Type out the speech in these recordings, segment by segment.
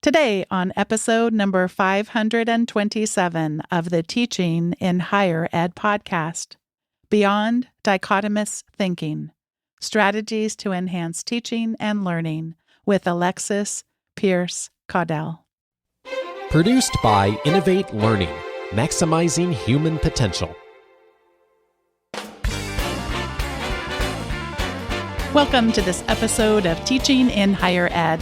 Today, on episode number 527 of the Teaching in Higher Ed podcast, Beyond Dichotomous Thinking, Strategies to Enhance Teaching and Learning with Alexis Peirce Caudell. Produced by Innovate Learning, maximizing human potential. Welcome to this episode of Teaching in Higher Ed.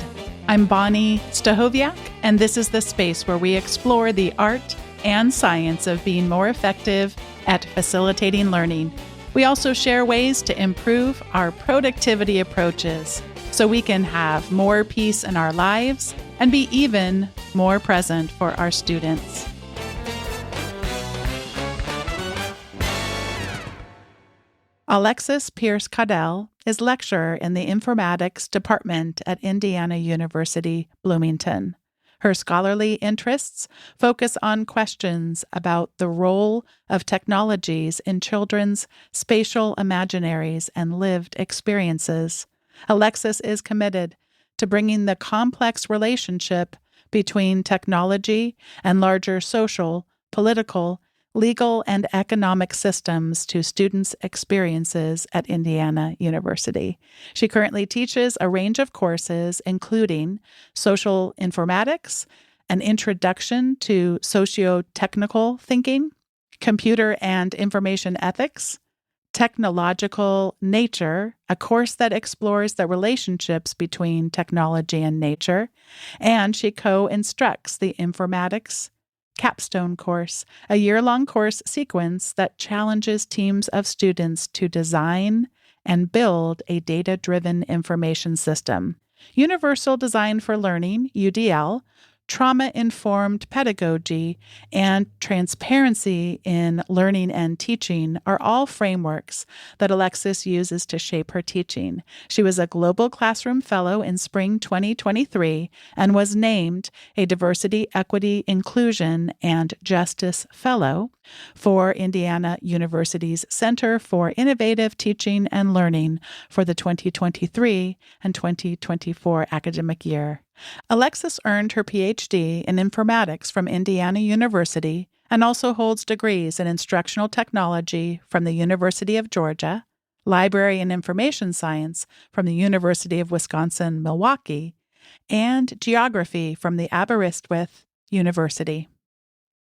I'm Bonnie Stahoviak, and this is the space where we explore the art and science of being more effective at facilitating learning. We also share ways to improve our productivity approaches so we can have more peace in our lives and be even more present for our students. Alexis Peirce Caudell is lecturer in the Informatics Department at Indiana University, Bloomington. Her scholarly interests focus on questions about the role of technologies in children's spatial imaginaries and lived experiences. Alexis is committed to bringing the complex relationship between technology and larger social, political, legal, and economic systems to students' experiences at Indiana University. She currently teaches a range of courses, including social informatics, an introduction to socio-technical thinking, computer and information ethics, technological nature, a course that explores the relationships between technology and nature, and she co-instructs the informatics capstone course, a year-long course sequence that challenges teams of students to design and build a data-driven information system. Universal Design for Learning, UDL, trauma-informed pedagogy, and transparency in learning and teaching are all frameworks that Alexis uses to shape her teaching. She was a Global Classroom Fellow in spring 2023 and was named a Diversity, Equity, Inclusion, and Justice Fellow for Indiana University's Center for Innovative Teaching and Learning for the 2023 and 2024 academic year. Alexis earned her PhD in informatics from Indiana University and also holds degrees in instructional technology from the University of Georgia, library and information science from the University of Wisconsin-Milwaukee, and geography from the Aberystwyth University.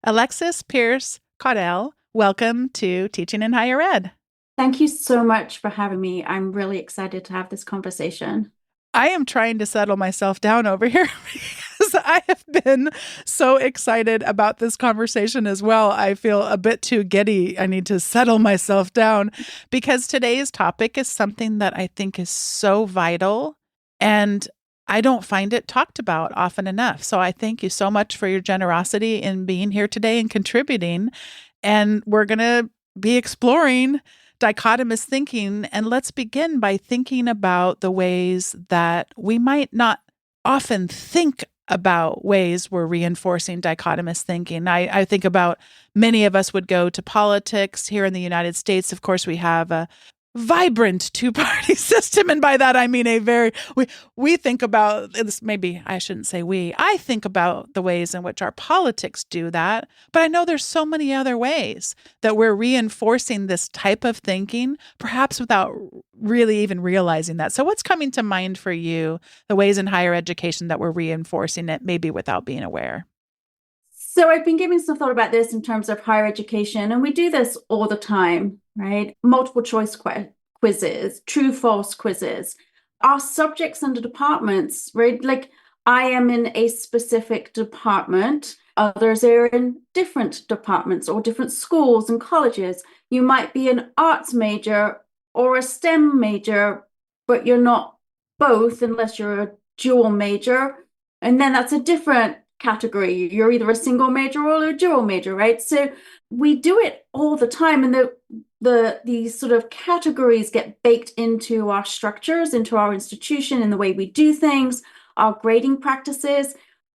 Alexis Peirce Caudell, welcome to Teaching in Higher Ed. Thank you so much for having me. I'm really excited to have this conversation. I am trying to settle myself down over here because I have been so excited about this conversation as well. I feel a bit too giddy. I need to settle myself down because today's topic is something that I think is so vital and I don't find it talked about often enough. So I thank you so much for your generosity in being here today and contributing. And we're going to be exploring dichotomous thinking. And let's begin by thinking about the ways that we might not often think about ways we're reinforcing dichotomous thinking. I think about many of us would go to politics here in the United States. Of course, we have a vibrant two-party system. And by that, I mean we think about this, maybe I shouldn't say I think about the ways in which our politics do that. But I know there's so many other ways that we're reinforcing this type of thinking, perhaps without really even realizing that. So what's coming to mind for you, the ways in higher education that we're reinforcing it, maybe without being aware? So I've been giving some thought about this in terms of higher education, and we do this all the time, right? Multiple choice quizzes, true, false quizzes. Our subjects under departments, right? Like I am in a specific department. Others are in different departments or different schools and colleges. You might be an arts major or a STEM major, but you're not both unless you're a dual major. And then that's a different category. You're either a single major or a dual major, right? So we do it all the time. And these sort of categories get baked into our structures, into our institution, in the way we do things, our grading practices.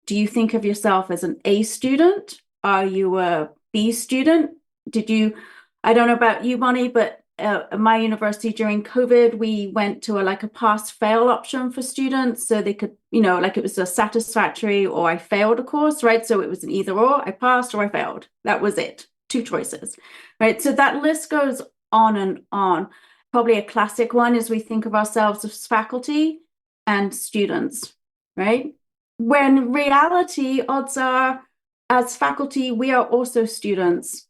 Do you think of yourself as an A student? Are you a B student? I don't know about you, Bonnie, but my university during COVID, we went to a pass-fail option for students. So they could, it was a satisfactory or I failed a course, right? So it was an either or, I passed or I failed. That was it. Two choices, right? So that list goes on and on. Probably a classic one is we think of ourselves as faculty and students, right? When in reality, odds are, as faculty, we are also students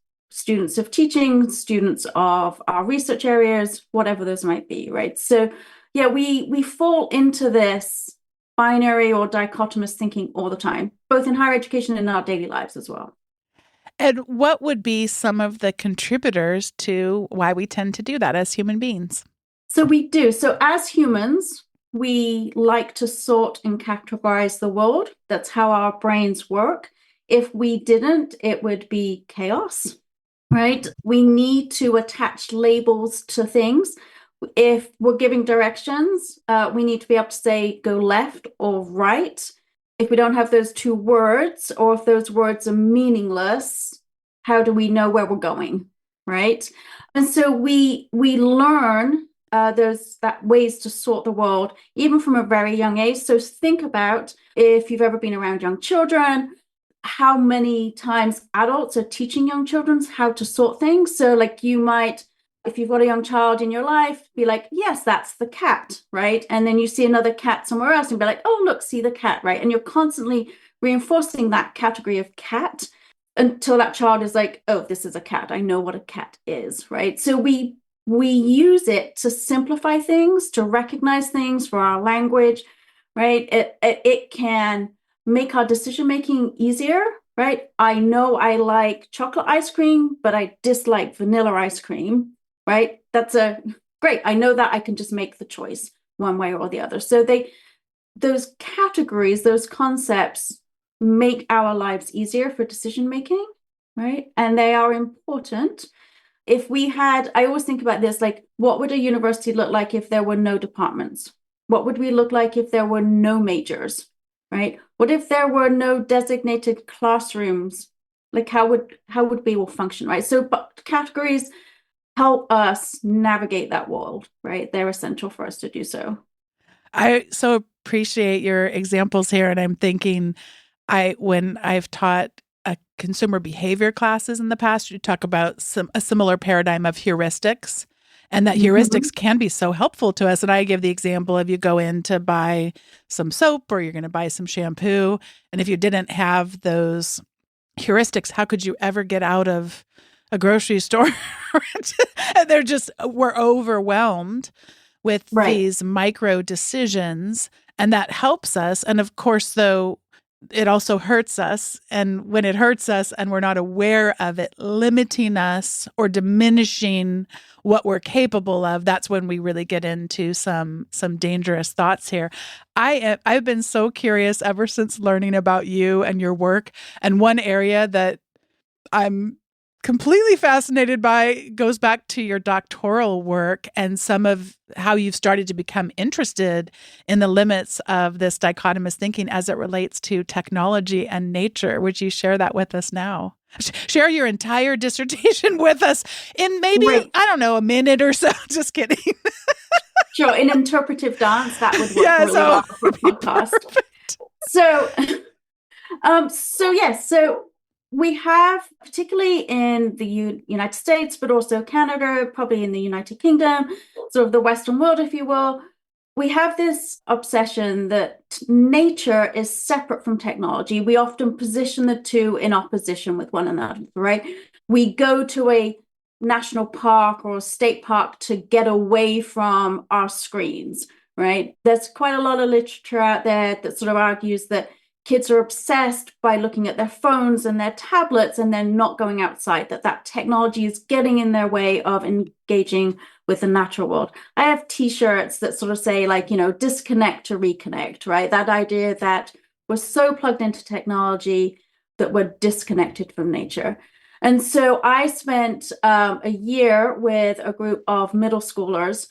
of teaching, students of our research areas, whatever those might be, right? So yeah, we fall into this binary or dichotomous thinking all the time, both in higher education and in our daily lives as well. And what would be some of the contributors to why we tend to do that as human beings? So we do. So as humans, we like to sort and categorize the world. That's how our brains work. If we didn't, it would be chaos, right? We need to attach labels to things. If we're giving directions, we need to be able to say go left or right. If we don't have those two words, or if those words are meaningless, how do we know where we're going, right? And so we learn there's that ways to sort the world, even from a very young age. So think about if you've ever been around young children, how many times adults are teaching young children how to sort things. So like you might, if you've got a young child in your life, be like, yes, that's the cat, right? And then you see another cat somewhere else and be like, oh, look, see the cat, right? And you're constantly reinforcing that category of cat until that child is like, oh, this is a cat. I know what a cat is, right? So we use it to simplify things, to recognize things for our language, right? It can make our decision making easier, right? I know I like chocolate ice cream, but I dislike vanilla ice cream, right? That's great. I know that I can just make the choice one way or the other. So those categories, those concepts make our lives easier for decision making, right? And they are important. If we had, I always think about this, like, what would a university look like if there were no departments? What would we look like if there were no majors, right? What if there were no designated classrooms? Like, how would we all function, right? So, but categories help us navigate that world, right? They're essential for us to do so. I so appreciate your examples here, and I'm thinking, when I've taught consumer behavior classes in the past, you talk about a similar paradigm of heuristics, and that heuristics can be so helpful to us. And I give the example of you go in to buy some soap or you're going to buy some shampoo, and if you didn't have those heuristics, how could you ever get out of a grocery store? We're overwhelmed with these micro decisions, and that helps us. And of course, though, it also hurts us. And when it hurts us and we're not aware of it limiting us or diminishing what we're capable of, that's when we really get into some dangerous thoughts here. I've been so curious ever since learning about you and your work. And one area that I'm completely fascinated by goes back to your doctoral work and some of how you've started to become interested in the limits of this dichotomous thinking as it relates to technology and nature. Would you share that with us now? Share your entire dissertation with us in maybe, I don't know, a minute or so. Just kidding. Sure. In interpretive dance, that would work really well for a podcast. Perfect. So we have, particularly in the United States, but also Canada, probably in the United Kingdom, sort of the Western world, if you will, we have this obsession that nature is separate from technology. We often position the two in opposition with one another, right? We go to a national park or a state park to get away from our screens, right? There's quite a lot of literature out there that sort of argues that kids are obsessed by looking at their phones and their tablets and then not going outside, that technology is getting in their way of engaging with the natural world. I have t-shirts that sort of say, like, disconnect to reconnect, right? That idea that we're so plugged into technology that we're disconnected from nature. And so I spent a year with a group of middle schoolers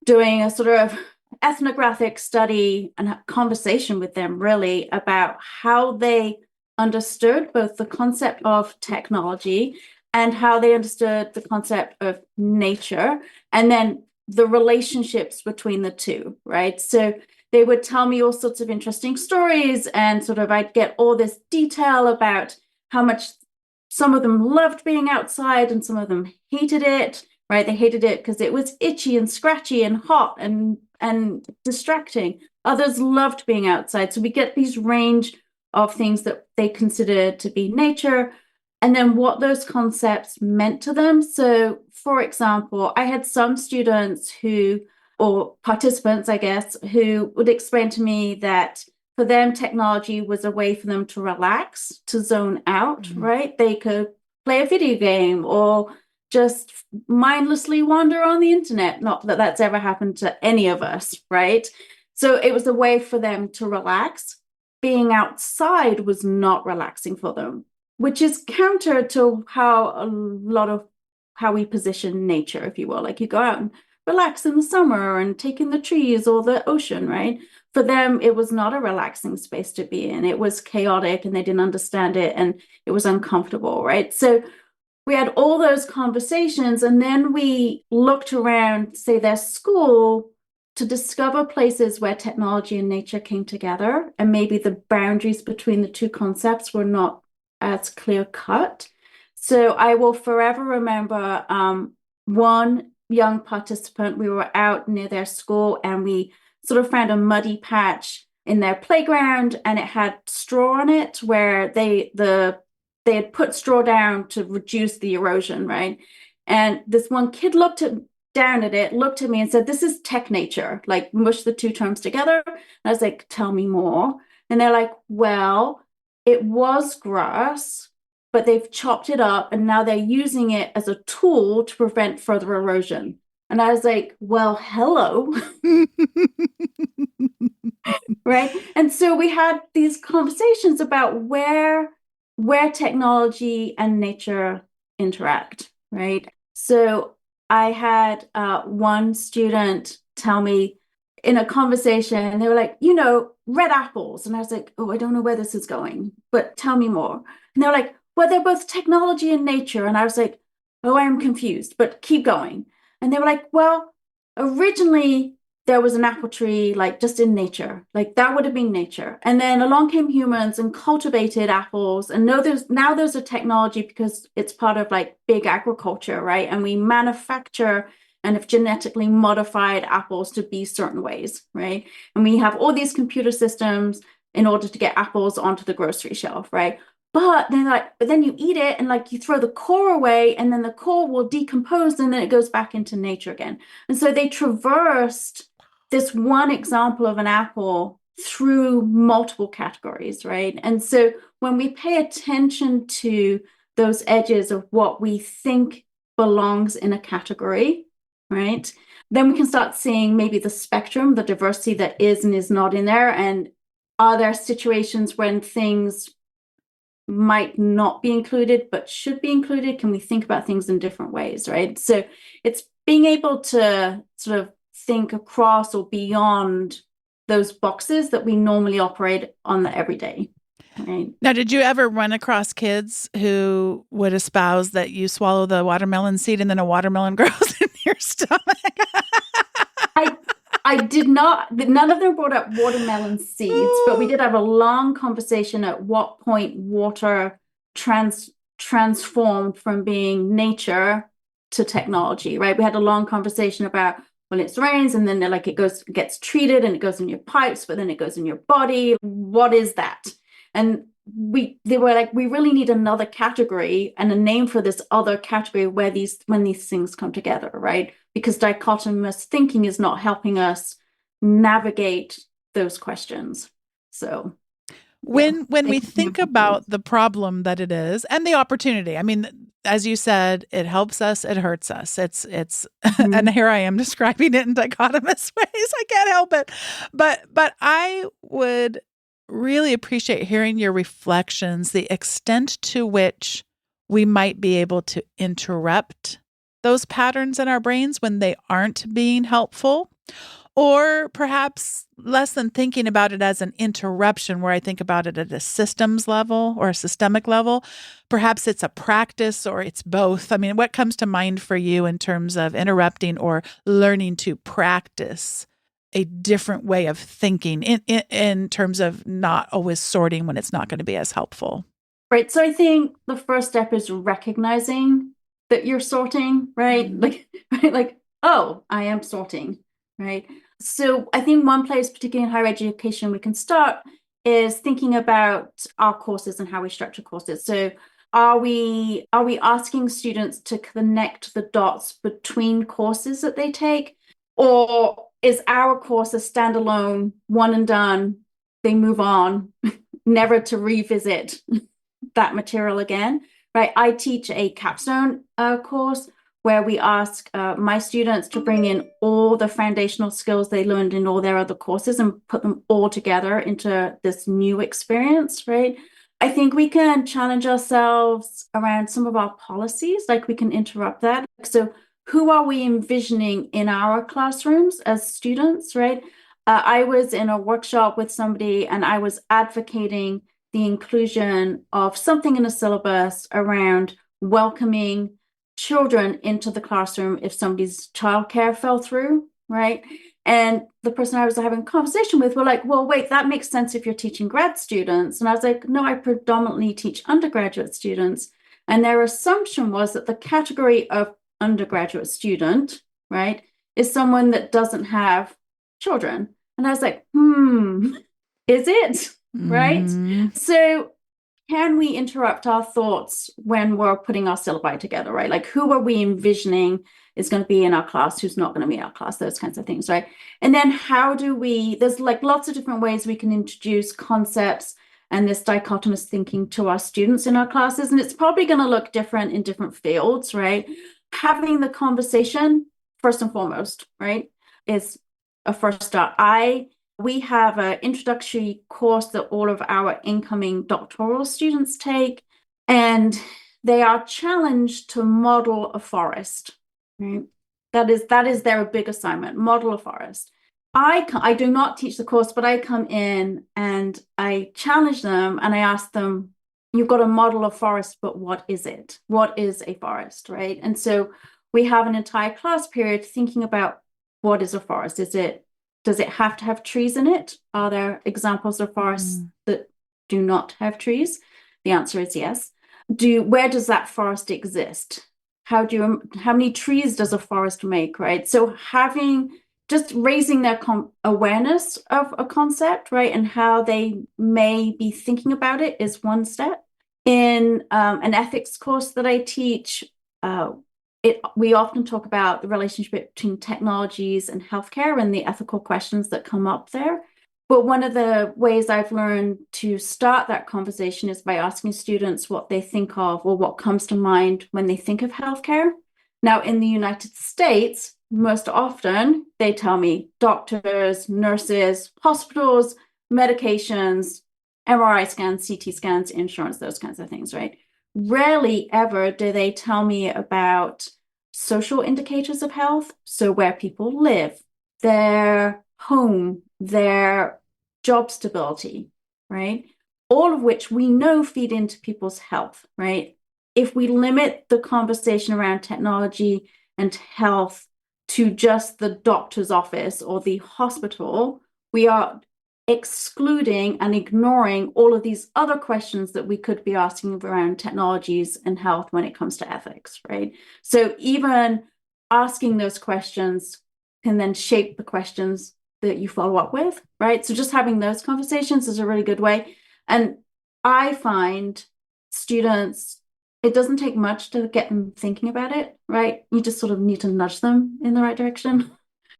doing a sort of ethnographic study and a conversation with them really about how they understood both the concept of technology and how they understood the concept of nature, and then the relationships between the two, right? So they would tell me all sorts of interesting stories, and sort of I'd get all this detail about how much some of them loved being outside and some of them hated it, right? They hated it because it was itchy and scratchy and hot and distracting. Others loved being outside. So we get these range of things that they considered to be nature, and then what those concepts meant to them. So, for example, I had some students who, or participants, I guess, who would explain to me that for them, technology was a way for them to relax, to zone out, right? They could play a video game or just mindlessly wander on the internet. Not that that's ever happened to any of us, right? So it was a way for them to relax. Being outside was not relaxing for them, which is counter to how a lot of how we position nature, if you will. Like you go out and relax in the summer and take in the trees or the ocean, right? For them, it was not a relaxing space to be in. It was chaotic and they didn't understand it and it was uncomfortable, right? So we had all those conversations, and then we looked around, say, their school to discover places where technology and nature came together, and maybe the boundaries between the two concepts were not as clear cut. So I will forever remember one young participant. We were out near their school and we sort of found a muddy patch in their playground, and it had straw on it where they had put straw down to reduce the erosion, right? And this one kid down at it, looked at me and said, "This is tech nature," like mush the two terms together. And I was like, "Tell me more." And they're like, "Well, it was grass, but they've chopped it up and now they're using it as a tool to prevent further erosion." And I was like, "Well, hello." Right. And so we had these conversations about where technology and nature interact, right? So I had one student tell me in a conversation, and they were like, red apples. And I was like, "Oh, I don't know where this is going, but tell me more." And they're like, "Well, they're both technology and nature." And I was like, "Oh, I am confused, but keep going." And they were like, "Well, originally there was an apple tree, like just in nature, like that would have been nature. And then along came humans and cultivated apples. And now there's a technology because it's part of like big agriculture, right? And we manufacture and have genetically modified apples to be certain ways, right? And we have all these computer systems in order to get apples onto the grocery shelf, right? But then you eat it and like you throw the core away, and then the core will decompose and then it goes back into nature again." And so they traversed this one example of an apple through multiple categories, right? And so when we pay attention to those edges of what we think belongs in a category, right, then we can start seeing maybe the spectrum, the diversity that is and is not in there. And are there situations when things might not be included but should be included? Can we think about things in different ways, right? So it's being able to sort of think across or beyond those boxes that we normally operate on the everyday, right? Now, did you ever run across kids who would espouse that you swallow the watermelon seed and then a watermelon grows in your stomach? I did not. None of them brought up watermelon seeds, but we did have a long conversation at what point water transformed from being nature to technology, right? We had a long conversation about when it rains and then like it gets treated and it goes in your pipes, but then it goes in your body. What is that? And they were like, "We really need another category and a name for this other category when these things come together, right? Because dichotomous thinking is not helping us navigate those questions." So when we think about the problem that it is and the opportunity, I mean, as you said, it helps us, it hurts us. It's and here I am describing it in dichotomous ways. I can't help it. But I would really appreciate hearing your reflections, the extent to which we might be able to interrupt those patterns in our brains when they aren't being helpful, Or perhaps less than thinking about it as an interruption, where I think about it at a systems level or a systemic level. Perhaps it's a practice or it's both. I mean, what comes to mind for you in terms of interrupting or learning to practice a different way of thinking in terms of not always sorting when it's not going to be as helpful? Right. So I think the first step is recognizing that you're sorting, right? Like, oh, I am sorting, right? So I think one place, particularly in higher education, we can start is thinking about our courses and how we structure courses. So are we asking students to connect the dots between courses that they take? Or is our course a standalone, one and done, they move on, never to revisit that material again, right? I teach a capstone course where we ask my students to bring in all the foundational skills they learned in all their other courses and put them all together into this new experience, right? I think we can challenge ourselves around some of our policies, like we can interrupt that. So who are we envisioning in our classrooms as students, right? I was in a workshop with somebody and I was advocating the inclusion of something in a syllabus around welcoming children into the classroom if somebody's childcare fell through, right? And the person I was having a conversation with were like, well, wait, that makes sense if you're teaching grad students. And I was like, no, I predominantly teach undergraduate students. And their assumption was that the category of undergraduate student, right, is someone that doesn't have children. And I was like, is it? Right? So can we interrupt our thoughts when we're putting our syllabi together, right? Like who are we envisioning is going to be in our class, who's not going to be in our class, those kinds of things, right? And then how do we, there's like lots of different ways we can introduce concepts and this dichotomous thinking to our students in our classes. And it's probably going to look different in different fields, right? Having the conversation, first and foremost, right, is a first start. We have an introductory course that all of our incoming doctoral students take, and they are challenged to model a forest, right? That is their big assignment, model a forest. I do not teach the course, but I come in and I challenge them and I ask them, you've got to model a forest, but what is it? What is a forest, right? And so we have an entire class period thinking about what is a forest? Does it have to have trees in it? Are there examples of forests that do not have trees? The answer is yes. Where does that forest exist? How many trees does a forest make, right? So just raising their awareness of a concept, right, and how they may be thinking about it is one step. In an ethics course that I teach, we often talk about the relationship between technologies and healthcare and the ethical questions that come up there. But one of the ways I've learned to start that conversation is by asking students what they think of or what comes to mind when they think of healthcare. Now, in the United States, most often they tell me doctors, nurses, hospitals, medications, MRI scans, CT scans, insurance, those kinds of things, right? Rarely ever do they tell me about social indicators of health. So where people live, their home, their job stability, right? All of which we know feed into people's health, right? If we limit the conversation around technology and health to just the doctor's office or the hospital, we are excluding and ignoring all of these other questions that we could be asking around technologies and health when it comes to ethics, right? So even asking those questions can then shape the questions that you follow up with, right? So just having those conversations is a really good way. And I find students, it doesn't take much to get them thinking about it, right? You just sort of need to nudge them in the right direction.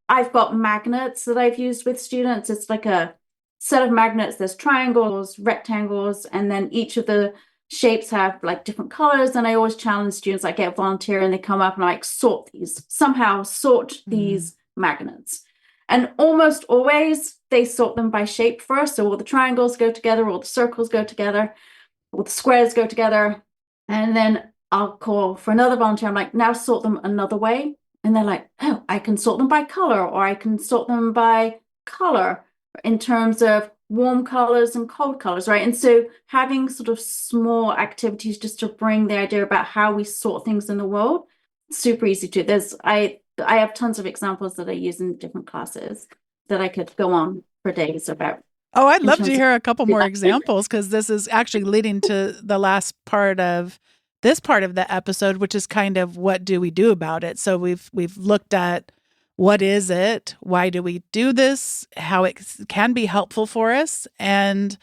I've got magnets that I've used with students. It's like a set of magnets. There's triangles, rectangles, and then each of the shapes have like different colors. And I always challenge students. I get a volunteer and they come up and I like sort these magnets. And almost always they sort them by shape first. So all the triangles go together, all the circles go together, all the squares go together. And then I'll call for another volunteer. I'm like, now sort them another way. And they're like, oh, I can sort them by color, or I can sort them by color in terms of warm colors and cold colors, right? And so having sort of small activities just to bring the idea about how we sort things in the world, super easy to. I have tons of examples that I use in different classes that I could go on for days about. Oh, I'd love to terms hear a couple of more examples, because this is actually leading to the last part of this part of the episode, which is kind of what do we do about it. So we've looked at what is it, why do we do this, how it can be helpful for us, and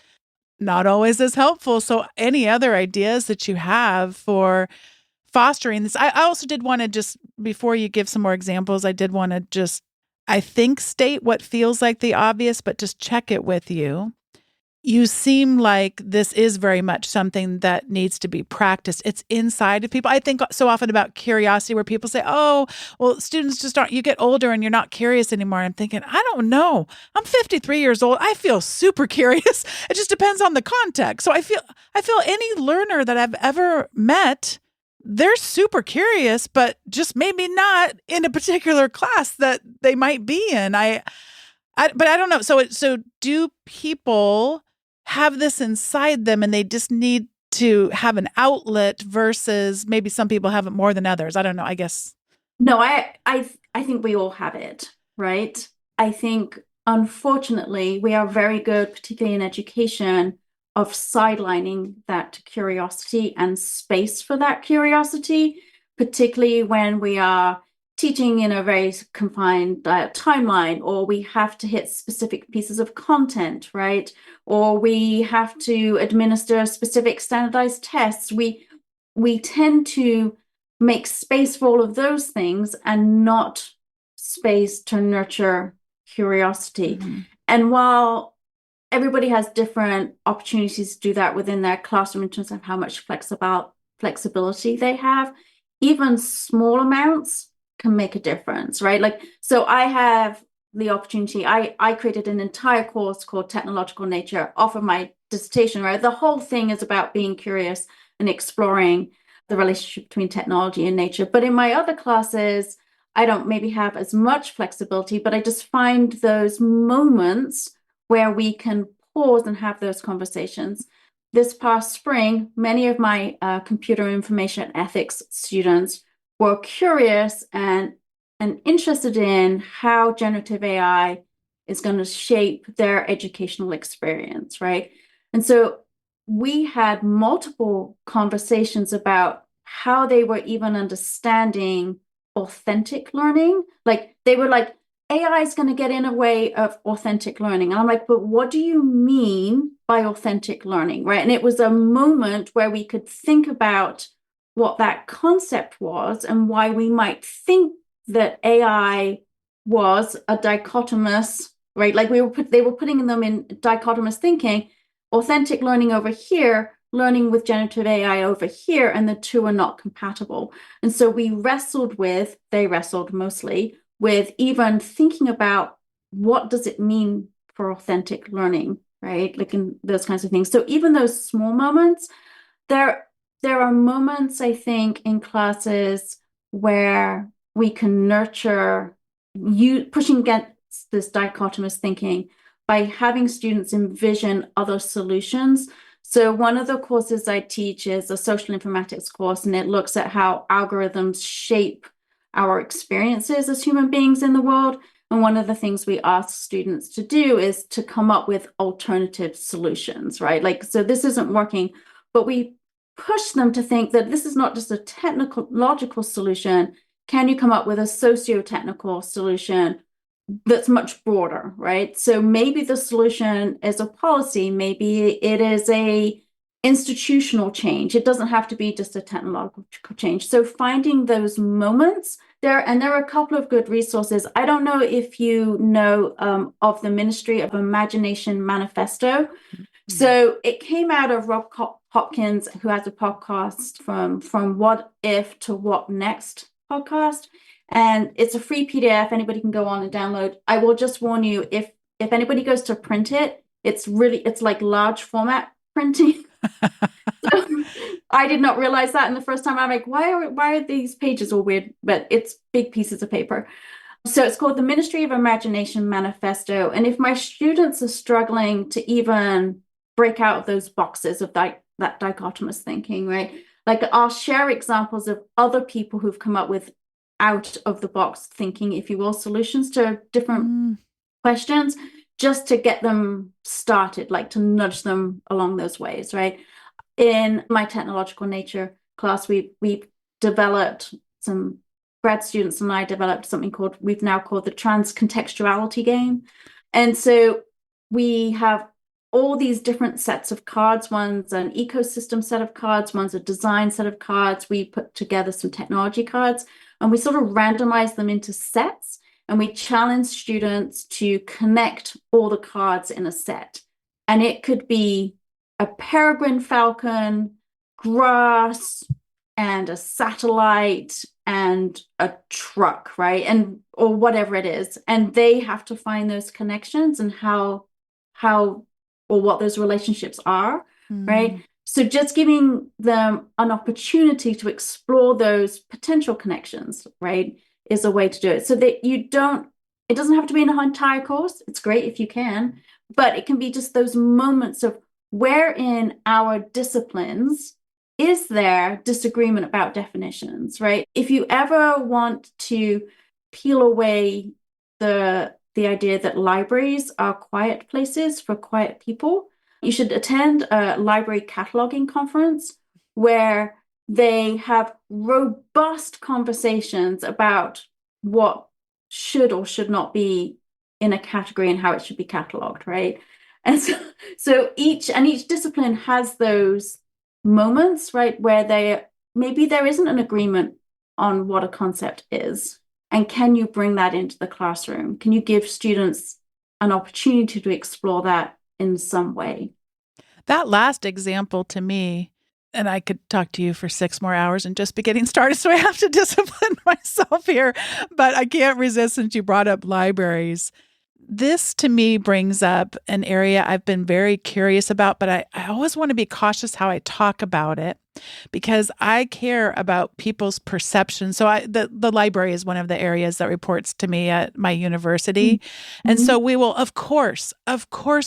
not always as helpful. So any other ideas that you have for fostering this? I also did want to just, before you give some more examples, I did want to just, I think, state what feels like the obvious, but just check it with you. You seem like this is very much something that needs to be practiced. It's inside of people. I think so often about curiosity, where people say, oh, well, students just aren't, you get older and you're not curious anymore. I'm thinking, I don't know. I'm 53 years old. I feel super curious. It just depends on the context. So I feel any learner that I've ever met, they're super curious, but just maybe not in a particular class that they might be in. But I don't know. So do people have this inside them and they just need to have an outlet, versus maybe some people have it more than others? I don't know, I guess. No, I think we all have it, right? I think, unfortunately, we are very good, particularly in education, of sidelining that curiosity and space for that curiosity, particularly when we are teaching in a very confined timeline, or we have to hit specific pieces of content, right? Or we have to administer specific standardized tests. We tend to make space for all of those things and not space to nurture curiosity. Mm-hmm. And while everybody has different opportunities to do that within their classroom in terms of how much flexibility they have, even small amounts can make a difference, right? Like, so I have the opportunity, I created an entire course called Technological Nature off of my dissertation, right? The whole thing is about being curious and exploring the relationship between technology and nature. But in my other classes, I don't maybe have as much flexibility, but I just find those moments where we can pause and have those conversations. This past spring, many of my computer information ethics students were curious and interested in how generative AI is going to shape their educational experience, right? And so we had multiple conversations about how they were even understanding authentic learning. Like, they were like, AI is going to get in a way of authentic learning. And I'm like, but what do you mean by authentic learning, right? And it was a moment where we could think about what that concept was and why we might think that AI was a dichotomous, right? Like they were putting them in dichotomous thinking, authentic learning over here, learning with generative AI over here, and the two are not compatible. And so they wrestled mostly with even thinking about what does it mean for authentic learning, right? Like in those kinds of things. So even those small moments, there are moments, I think, in classes where we can nurture pushing against this dichotomous thinking by having students envision other solutions. So one of the courses I teach is a social informatics course, and it looks at how algorithms shape our experiences as human beings in the world. And one of the things we ask students to do is to come up with alternative solutions, right? Like, so this isn't working, but we push them to think that this is not just a technical, logical solution. Can you come up with a socio-technical solution that's much broader, right? So maybe the solution is a policy, maybe it is a institutional change. It doesn't have to be just a technological change. So finding those moments there, and there are a couple of good resources. I don't know if you know of the Ministry of Imagination Manifesto. So it came out of Rob Hopkins, who has a podcast from What If to What Next podcast. And it's a free PDF. Anybody can go on and download. I will just warn you, if anybody goes to print it, it's like large format printing. So I did not realize that. And the first time I'm like, why are these pages all weird? But it's big pieces of paper. So it's called the Ministry of Imagination Manifesto. And if my students are struggling to even break out of those boxes of that dichotomous thinking, right? Like I'll share examples of other people who've come up with out of the box thinking, if you will, solutions to different questions, just to get them started, like to nudge them along those ways, right? In my technological nature class, we developed some grad students and I developed something we've now called the trans-contextuality game. And so we have all these different sets of cards. One's an ecosystem set of cards, one's a design set of cards. We put together some technology cards and we sort of randomize them into sets, and we challenge students to connect all the cards in a set. And it could be a peregrine falcon, grass, and a satellite and a truck, right? And or whatever it is. And they have to find those connections and how or what those relationships are, right? So just giving them an opportunity to explore those potential connections, right, is a way to do it. So that it doesn't have to be an entire course. It's great if you can, but it can be just those moments of where in our disciplines is there disagreement about definitions, right? If you ever want to peel away the idea that libraries are quiet places for quiet people, you should attend a library cataloging conference where they have robust conversations about what should or should not be in a category and how it should be cataloged, right? And so each discipline has those moments, right, where maybe there isn't an agreement on what a concept is. And can you bring that into the classroom? Can you give students an opportunity to explore that in some way? That last example to me, and I could talk to you for 6 more hours and just be getting started, so I have to discipline myself here, but I can't resist since you brought up libraries. This to me brings up an area I've been very curious about, but I always want to be cautious how I talk about it because I care about people's perception. So the library is one of the areas that reports to me at my university. Mm-hmm. And so we will, of course,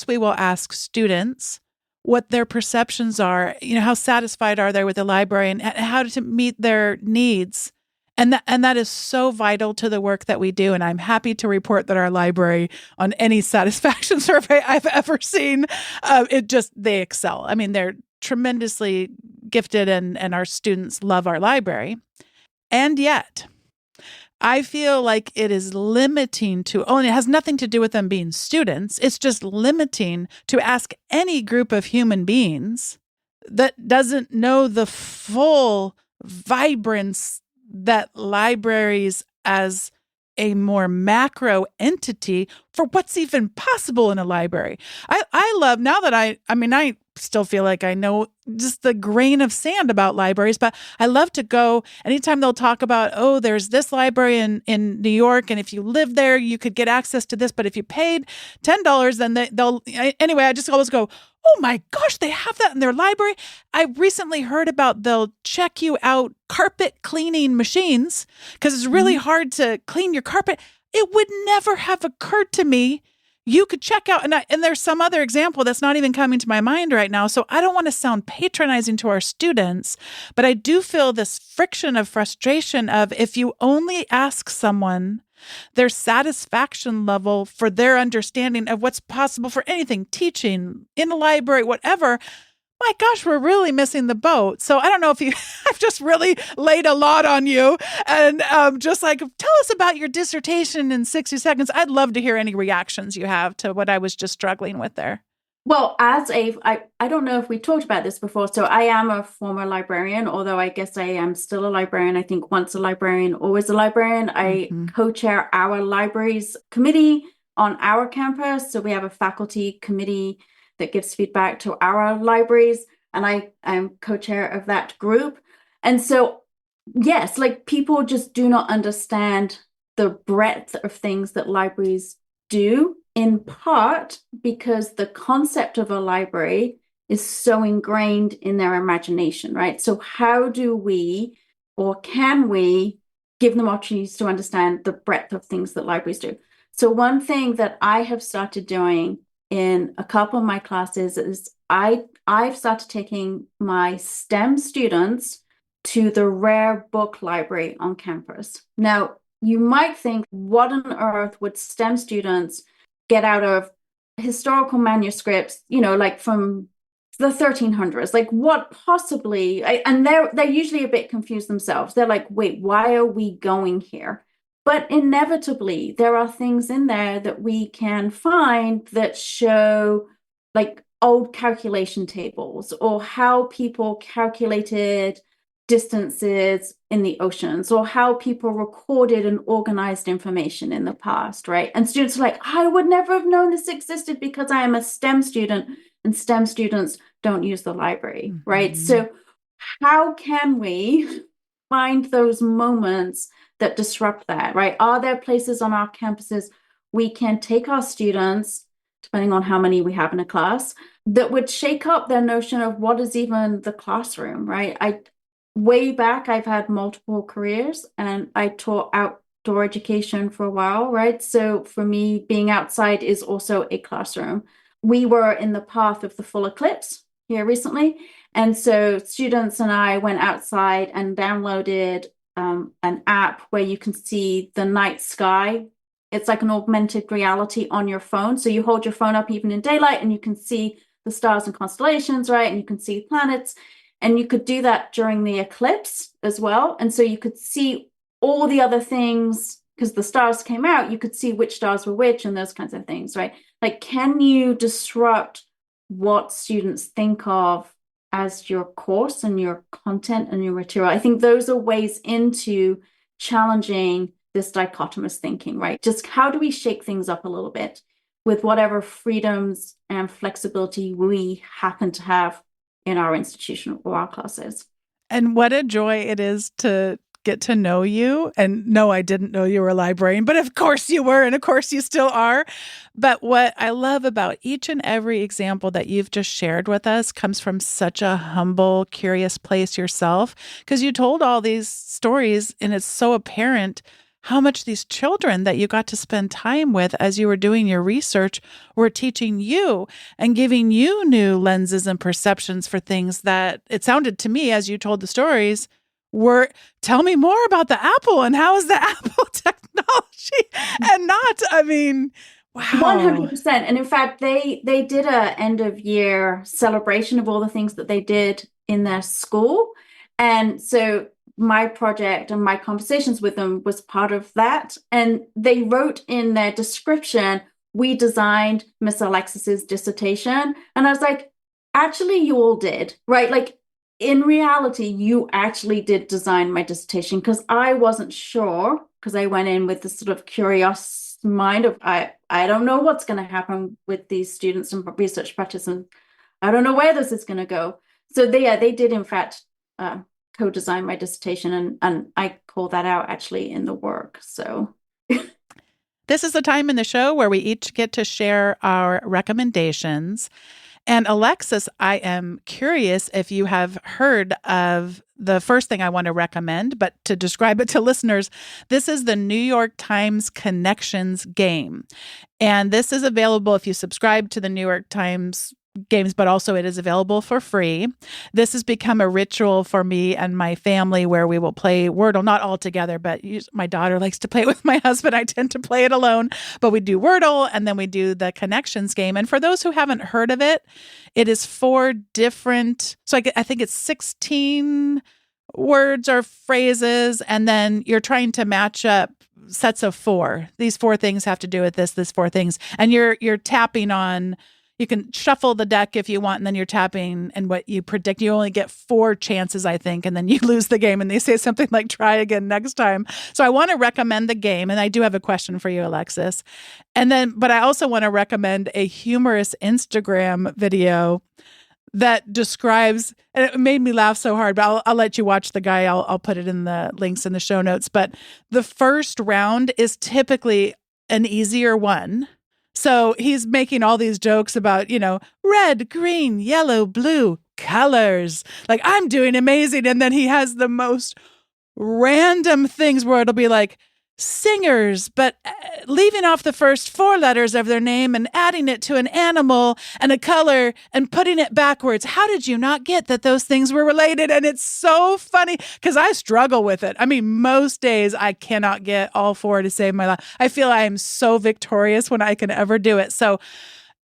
we will ask students what their perceptions are, how satisfied are they with the library and how to meet their needs. And that is so vital to the work that we do. And I'm happy to report that our library, on any satisfaction survey I've ever seen, they excel. I mean, they're tremendously gifted and our students love our library. And yet, I feel like it is limiting and it has nothing to do with them being students. It's just limiting to ask any group of human beings that doesn't know the full vibrance that libraries as a more macro entity for what's even possible in a library. I love, now that I still feel like I know just the grain of sand about libraries, but I love to go anytime they'll talk about, there's this library in New York, and if you live there, you could get access to this, but if you paid $10, then anyway, I just always go, oh my gosh, they have that in their library. I recently heard about they'll check you out carpet cleaning machines because it's really hard to clean your carpet. It would never have occurred to me. You could check out, and there's some other example that's not even coming to my mind right now. So I don't want to sound patronizing to our students, but I do feel this friction of frustration of if you only ask someone their satisfaction level for their understanding of what's possible for anything, teaching, in a library, whatever, my gosh, we're really missing the boat. So I don't know if I've just really laid a lot on you and just like, tell us about your dissertation in 60 seconds. I'd love to hear any reactions you have to what I was just struggling with there. Well, I don't know if we talked about this before. So I am a former librarian, although I guess I am still a librarian. I think once a librarian, always a librarian. I co-chair our libraries committee on our campus. So we have a faculty committee that gives feedback to our libraries, and I am co-chair of that group. And so, yes, like people just do not understand the breadth of things that libraries do, in part because the concept of a library is so ingrained in their imagination, right? So how do we, or can we, give them opportunities to understand the breadth of things that libraries do? So one thing that I have started doing in a couple of my classes is I've started taking my STEM students to the rare book library on campus. Now, you might think, what on earth would STEM students get out of historical manuscripts, like from the 1300s? Like, what possibly? And they're usually a bit confused themselves. They're like, wait, why are we going here? But inevitably, there are things in there that we can find that show like old calculation tables, or how people calculated distances in the oceans, or how people recorded and organized information in the past, right? And students are like, I would never have known this existed because I am a STEM student, and STEM students don't use the library, right? So how can we find those moments that disrupt that, right? Are there places on our campuses we can take our students, depending on how many we have in a class, that would shake up their notion of what is even the classroom, right? Way back, I've had multiple careers, and I taught outdoor education for a while, right? So for me, being outside is also a classroom. We were in the path of the full eclipse here recently. And so students and I went outside and downloaded an app where you can see the night sky. It's like an augmented reality on your phone. So you hold your phone up even in daylight, and you can see the stars and constellations, right? And you can see planets. And you could do that during the eclipse as well. And so you could see all the other things, because the stars came out, you could see which stars were which and those kinds of things, right? Like, can you disrupt what students think of as your course and your content and your material? I think those are ways into challenging this dichotomous thinking, right? Just how do we shake things up a little bit with whatever freedoms and flexibility we happen to have in our institution or our classes. And what a joy it is to get to know you. And no, I didn't know you were a librarian, but of course you were, and of course you still are. But what I love about each and every example that you've just shared with us comes from such a humble, curious place yourself, because you told all these stories, and it's so apparent how much these children that you got to spend time with as you were doing your research were teaching you and giving you new lenses and perceptions for things that, it sounded to me as you told the stories, were, tell me more about the Apple and how is the Apple technology and not, I mean, wow. 100%. And in fact, they did a end of year celebration of all the things that they did in their school. And so my project and my conversations with them was part of that. And they wrote in their description, we designed Miss Alexis's dissertation. And I was like, actually, you all did, right? Like, in reality, you actually did design my dissertation, because I wasn't sure, because I went in with this sort of curious mind of, I don't know what's going to happen with these students and research participants. I don't know where this is going to go. So they did, in fact, co-design my dissertation, and I call that out actually in the work. So this is the time in the show where we each get to share our recommendations. And Alexis, I am curious if you have heard of the first thing I want to recommend, but to describe it to listeners, this is the New York Times Connections game. And this is available if you subscribe to the New York Times games, but also it is available for free. This has become a ritual for me and my family where we will play Wordle, not all together, but my daughter likes to play it with my husband. I tend to play it alone, but we do Wordle and then we do the Connections game. And for those who haven't heard of it, it is 4 different, so I think it's 16 words or phrases, and then you're trying to match up sets of 4. These 4 things have to do with this 4 things. And you're tapping on. You can shuffle the deck if you want, and then you're tapping, and what you predict, you only get 4 chances, I think, and then you lose the game, and they say something like, try again next time. So I want to recommend the game, and I do have a question for you, Alexis. But I also want to recommend a humorous Instagram video that describes, and it made me laugh so hard, but I'll let you watch the guy. I'll put it in the links in the show notes. But the first round is typically an easier one. So he's making all these jokes about, red, green, yellow, blue colors. Like, I'm doing amazing. And then he has the most random things where it'll be like singers, but leaving off the first four letters of their name and adding it to an animal and a color and putting it backwards. How did you not get that those things were related? And it's so funny because I struggle with it. I mean, most days I cannot get all four to save my life. I feel I am so victorious when I can ever do it. So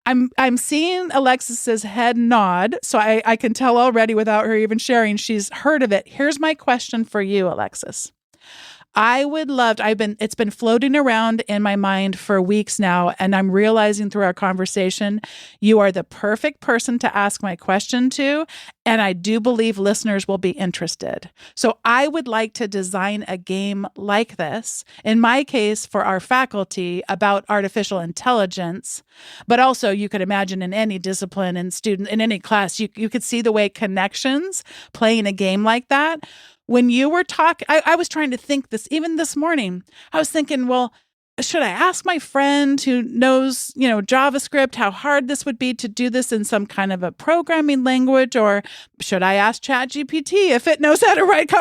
I'm seeing Alexis's head nod, so I can tell already without her even sharing she's heard of it. Here's my question for you, Alexis. I would love it's been floating around in my mind for weeks now, and I'm realizing through our conversation, you are the perfect person to ask my question to, and I do believe listeners will be interested. So I would like to design a game like this, in my case, for our faculty about artificial intelligence, but also you could imagine in any discipline and student, in any class, you could see the way connections playing a game like that. When you were talking, I was trying to think this, even this morning, I was thinking, well, should I ask my friend who knows, JavaScript, how hard this would be to do this in some kind of a programming language? Or should I ask ChatGPT if it knows how to write?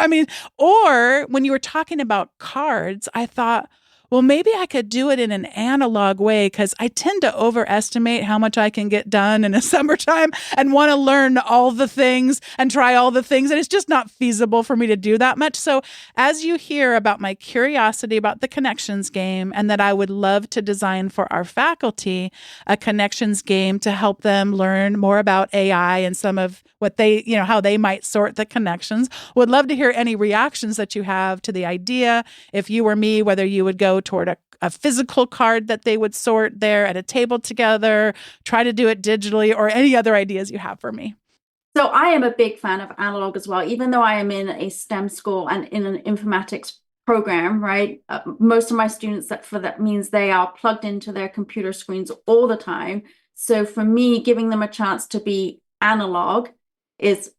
Or when you were talking about cards, I thought, well, maybe I could do it in an analog way because I tend to overestimate how much I can get done in a summertime and want to learn all the things and try all the things. And it's just not feasible for me to do that much. So as you hear about my curiosity about the connections game and that I would love to design for our faculty a connections game to help them learn more about AI and some of what they, how they might sort the connections, would love to hear any reactions that you have to the idea. If you were me, whether you would go toward a physical card that they would sort there at a table together, try to do it digitally, or any other ideas you have for me. So I am a big fan of analog as well, even though I am in a STEM school and in an informatics program, right? Most of my students, that means they are plugged into their computer screens all the time. So for me, giving them a chance to be analog is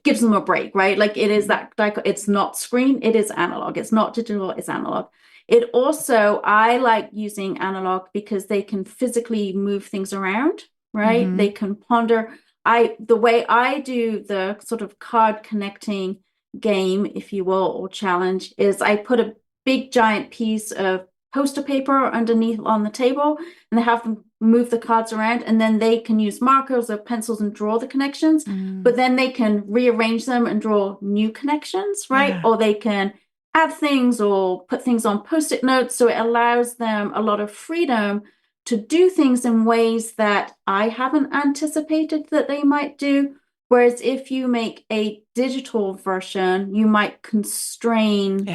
gives them a break, right? Like it is that, like, it's not screen, it is analog. It's not digital, it's analog. It also, I like using analog because they can physically move things around, right? Mm-hmm. They can ponder. The way I do the sort of card connecting game, if you will, or challenge, is I put a big giant piece of poster paper underneath on the table and they have them move the cards around, and then they can use markers or pencils and draw the connections, but then they can rearrange them and draw new connections, right? Yeah. Or they can add things or put things on post-it notes. So it allows them a lot of freedom to do things in ways that I haven't anticipated that they might do. Whereas if you make a digital version, you might constrain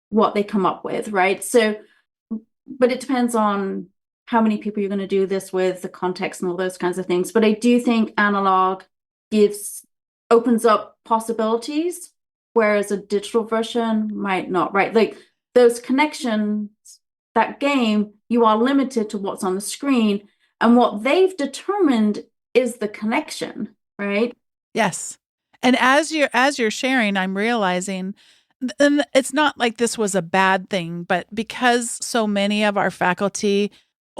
what they come up with, right? So, but it depends on how many people you're going to do this with, the context and all those kinds of things. But I do think analog opens up possibilities, whereas a digital version might not, right? Like those connections, that game, you are limited to what's on the screen, and what they've determined is the connection, right? Yes. And as you're sharing, I'm realizing, and it's not like this was a bad thing, but because so many of our faculty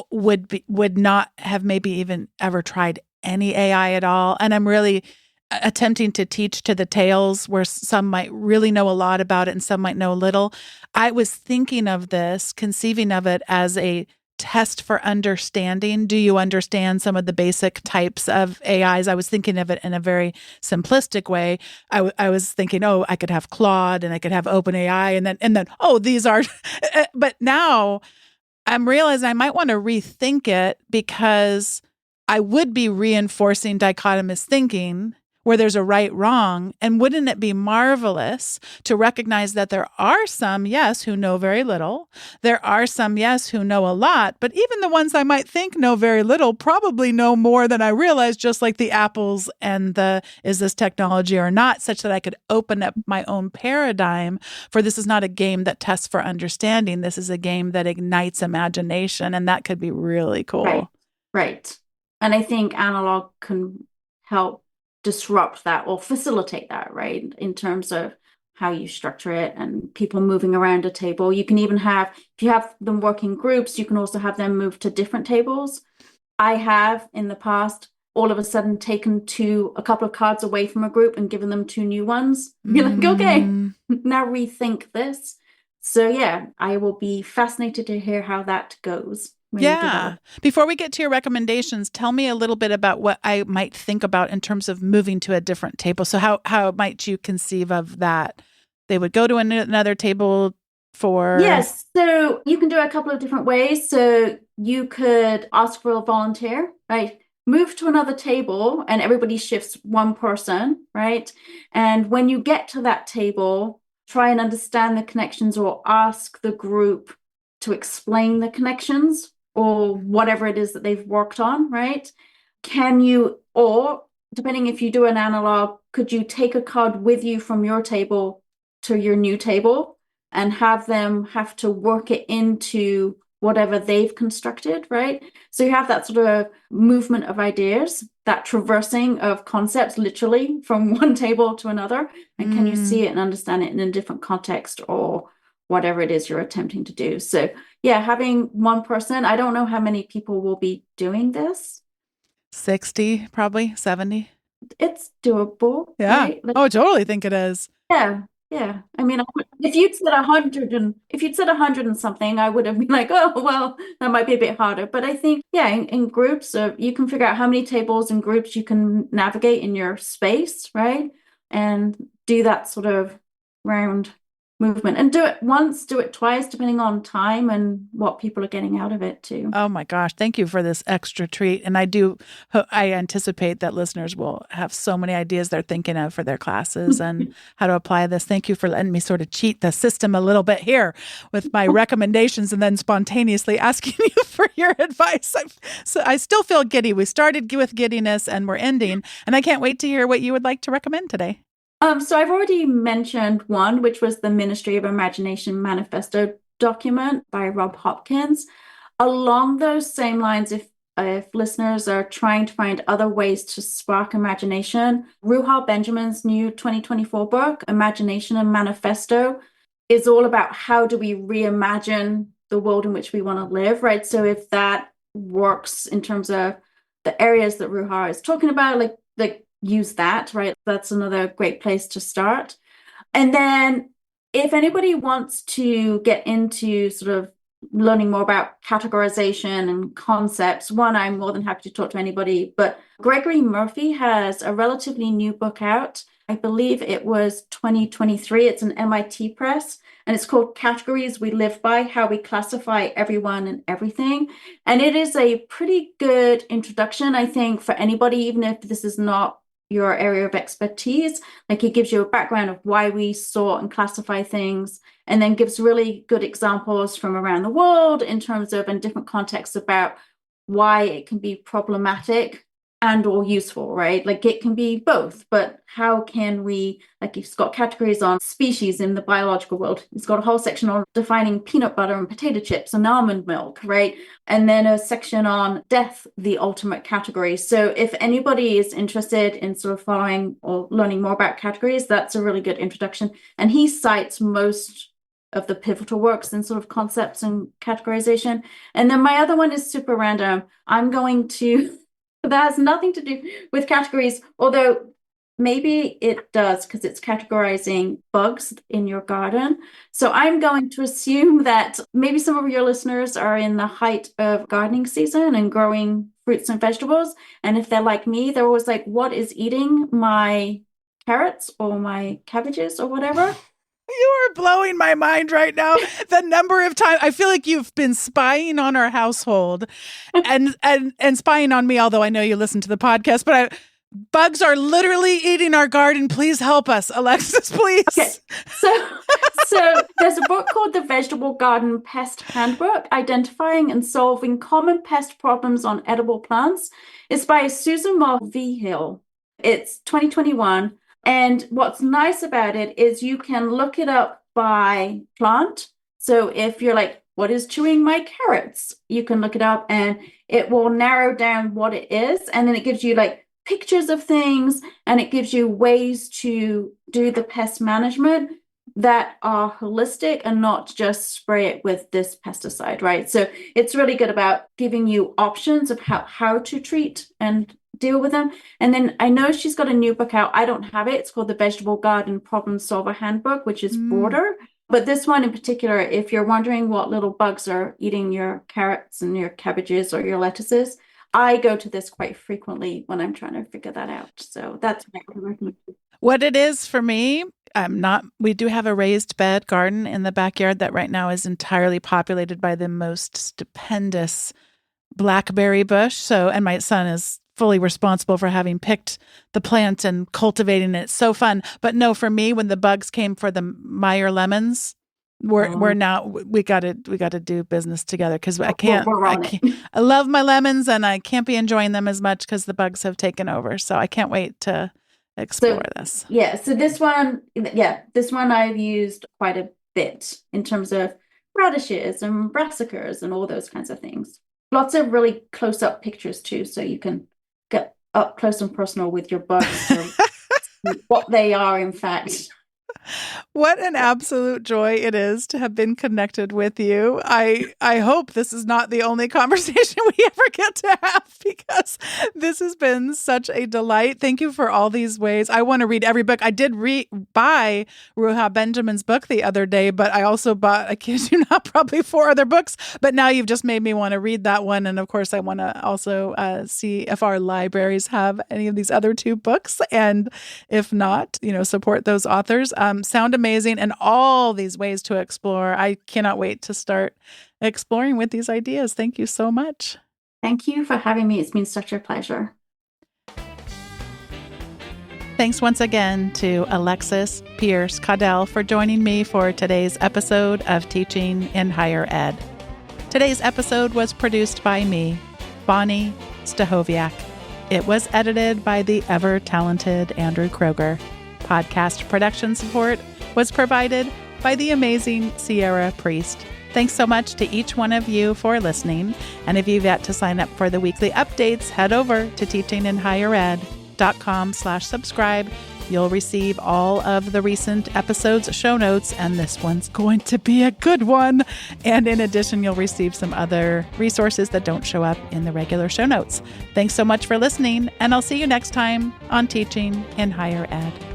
would not have maybe even ever tried any AI at all, and I'm really attempting to teach to the tails where some might really know a lot about it and some might know little. I was thinking of this, conceiving of it as a test for understanding. Do you understand some of the basic types of AIs? I was thinking of it in a very simplistic way. I was thinking, oh, I could have Claude and I could have OpenAI and then, oh, these are, but now I'm realizing I might want to rethink it because I would be reinforcing dichotomous thinking where there's a right, wrong. And wouldn't it be marvelous to recognize that there are some, yes, who know very little. There are some, yes, who know a lot. But even the ones I might think know very little probably know more than I realize, just like the apples and the, is this technology or not, such that I could open up my own paradigm. For this is not a game that tests for understanding. This is a game that ignites imagination. And that could be really cool. Right. And I think analog can help disrupt that or facilitate that, right? In terms of how you structure it and people moving around a table. You can even have, if you have them work in groups, you can also have them move to different tables. I have in the past all of a sudden taken a couple of cards away from a group and given them two new ones. Be like, okay, now rethink this. So yeah, I will be fascinated to hear how that goes. Yeah. Before we get to your recommendations, tell me a little bit about what I might think about in terms of moving to a different table. So how might you conceive of that? They would go to another table for... Yes. So you can do it a couple of different ways. So you could ask for a volunteer, right? Move to another table and everybody shifts one person, right? And when you get to that table, try and understand the connections or ask the group to explain the connections or whatever it is that they've worked on, right? Or depending if you do an analog, could you take a card with you from your table to your new table and have them have to work it into whatever they've constructed, right? So you have that sort of movement of ideas, that traversing of concepts literally from one table to another. And can you see it and understand it in a different context or whatever it is you're attempting to do? So yeah, having one person, I don't know how many people will be doing this. 60, probably 70. It's doable. Yeah. Right? I totally think it is. Yeah. Yeah. I mean, if you'd said 100 and something, I would have been like, oh, well, that might be a bit harder. But I think, yeah, in groups, you can figure out how many tables and groups you can navigate in your space, right? And do that sort of round movement and do it once, do it twice, depending on time and what people are getting out of it too. Oh my gosh. Thank you for this extra treat. And I anticipate that listeners will have so many ideas they're thinking of for their classes and how to apply this. Thank you for letting me sort of cheat the system a little bit here with my recommendations and then spontaneously asking you for your advice. So I still feel giddy. We started with giddiness and we're ending, and I can't wait to hear what you would like to recommend today. So I've already mentioned one, which was the Ministry of Imagination Manifesto document by Rob Hopkins. Along those same lines, if listeners are trying to find other ways to spark imagination, Ruha Benjamin's new 2024 book, Imagination and Manifesto, is all about how do we reimagine the world in which we want to live, right? So if that works in terms of the areas that Ruha is talking about, like use that, right? That's another great place to start. And then if anybody wants to get into sort of learning more about categorization and concepts, one, I'm more than happy to talk to anybody, but Gregory Murphy has a relatively new book out. I believe it was 2023. It's an MIT press, and it's called Categories We Live By, How We Classify Everyone and Everything. And it is a pretty good introduction, I think, for anybody, even if this is not your area of expertise. Like, it gives you a background of why we sort and classify things, and then gives really good examples from around the world in terms of, in different contexts, about why it can be problematic and or useful, right? Like, it can be both, but how can we, like, it's got categories on species in the biological world. It's got a whole section on defining peanut butter and potato chips and almond milk, right? And then a section on death, the ultimate category. So if anybody is interested in sort of following or learning more about categories, that's a really good introduction. And he cites most of the pivotal works in sort of concepts and categorization. And then my other one is super random. That has nothing to do with categories, although maybe it does, because it's categorizing bugs in your garden. So I'm going to assume that maybe some of your listeners are in the height of gardening season and growing fruits and vegetables. And if they're like me, they're always like, what is eating my carrots or my cabbages or whatever? You are blowing my mind right now. The number of times I feel like you've been spying on our household and spying on me, although I know you listen to the podcast, but bugs are literally eating our garden. Please help us, Alexis, please. Okay. So there's a book called The Vegetable Garden Pest Handbook, Identifying and Solving Common Pest Problems on Edible Plants. It's by Susan Mulvihill. It's 2021. And what's nice about it is you can look it up by plant. So if you're like, what is chewing my carrots? You can look it up and it will narrow down what it is. And then it gives you like pictures of things, and it gives you ways to do the pest management. that are holistic and not just spray it with this pesticide, right? So it's really good about giving you options of how to treat and deal with them. And then I know she's got a new book out. I don't have it. It's called the Vegetable Garden Problem Solver Handbook, which is broader. But this one in particular, if you're wondering what little bugs are eating your carrots and your cabbages or your lettuces, I go to this quite frequently when I'm trying to figure that out. So that's what I recommend. What it is for me, we do have a raised bed garden in the backyard that right now is entirely populated by the most stupendous blackberry bush. So, and my son is fully responsible for having picked the plant and cultivating it. It's so fun. But no, for me, when the bugs came for the Meyer lemons, we're now, we got to do business together, because I can't, I love my lemons and I can't be enjoying them as much because the bugs have taken over. So I can't wait to explore this. Yeah. So this one I've used quite a bit in terms of radishes and brassicas and all those kinds of things. Lots of really close up pictures too. So you can get up close and personal with your bugs, what they are, in fact. What an absolute joy it is to have been connected with you. I hope this is not the only conversation we ever get to have, because this has been such a delight. Thank you for all these ways. I want to read every book. I did buy Ruha Benjamin's book the other day, but I also bought, I kid you not, probably 4 other books. But now you've just made me want to read that one. And of course, I want to also see if our libraries have any of these other 2 books. And if not, support those authors. Sound amazing, and all these ways to explore. I cannot wait to start exploring with these ideas. Thank you so much. Thank you for having me. It's been such a pleasure. Thanks once again to Alexis Peirce Caudell for joining me for today's episode of Teaching in Higher Ed. Today's episode was produced by me, Bonnie Stachowiak. It was edited by the ever-talented Andrew Kroger. Podcast production support was provided by the amazing Sierra Priest. Thanks so much to each one of you for listening. And if you've yet to sign up for the weekly updates, head over to teachinginhighered.com/subscribe. You'll receive all of the recent episodes' show notes, and this one's going to be a good one. And in addition, you'll receive some other resources that don't show up in the regular show notes. Thanks so much for listening, and I'll see you next time on Teaching in Higher Ed.